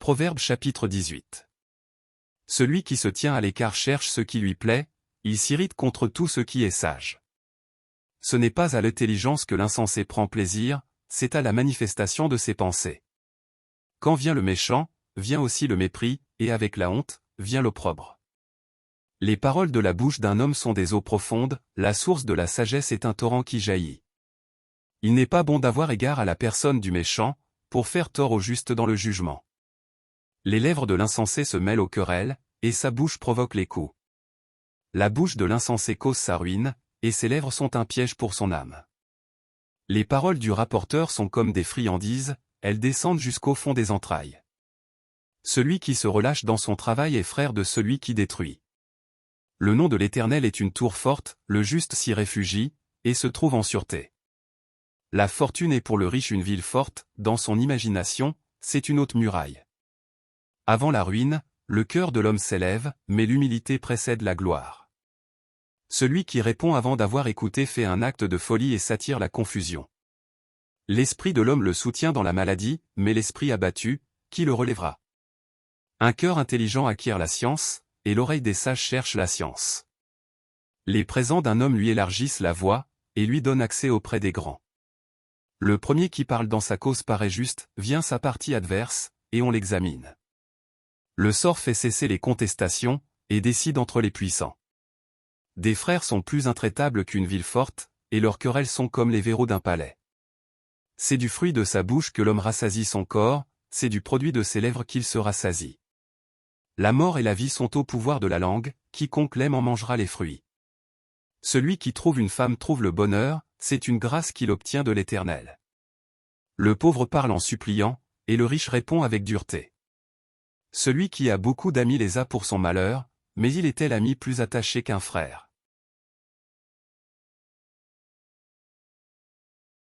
Proverbe chapitre 18. Celui qui se tient à l'écart cherche ce qui lui plaît, il s'irrite contre tout ce qui est sage. Ce n'est pas à l'intelligence que l'insensé prend plaisir, c'est à la manifestation de ses pensées. Quand vient le méchant, vient aussi le mépris, et avec la honte, vient l'opprobre. Les paroles de la bouche d'un homme sont des eaux profondes, la source de la sagesse est un torrent qui jaillit. Il n'est pas bon d'avoir égard à la personne du méchant, pour faire tort au juste dans le jugement. Les lèvres de l'insensé se mêlent aux querelles, et sa bouche provoque les coups. La bouche de l'insensé cause sa ruine, et ses lèvres sont un piège pour son âme. Les paroles du rapporteur sont comme des friandises, elles descendent jusqu'au fond des entrailles. Celui qui se relâche dans son travail est frère de celui qui détruit. Le nom de l'Éternel est une tour forte, le juste s'y réfugie, et se trouve en sûreté. La fortune est pour le riche une ville forte, dans son imagination, c'est une haute muraille. Avant la ruine, le cœur de l'homme s'élève, mais l'humilité précède la gloire. Celui qui répond avant d'avoir écouté fait un acte de folie et s'attire la confusion. L'esprit de l'homme le soutient dans la maladie, mais l'esprit abattu, qui le relèvera? Un cœur intelligent acquiert la science, et l'oreille des sages cherche la science. Les présents d'un homme lui élargissent la voie, et lui donnent accès auprès des grands. Le premier qui parle dans sa cause paraît juste, vient sa partie adverse, et on l'examine. Le sort fait cesser les contestations, et décide entre les puissants. Des frères sont plus intraitables qu'une ville forte, et leurs querelles sont comme les verrous d'un palais. C'est du fruit de sa bouche que l'homme rassasie son corps, c'est du produit de ses lèvres qu'il se rassasie. La mort et la vie sont au pouvoir de la langue, quiconque l'aime en mangera les fruits. Celui qui trouve une femme trouve le bonheur, c'est une grâce qu'il obtient de l'Éternel. Le pauvre parle en suppliant, et le riche répond avec dureté. Celui qui a beaucoup d'amis les a pour son malheur, mais il est l'ami plus attaché qu'un frère.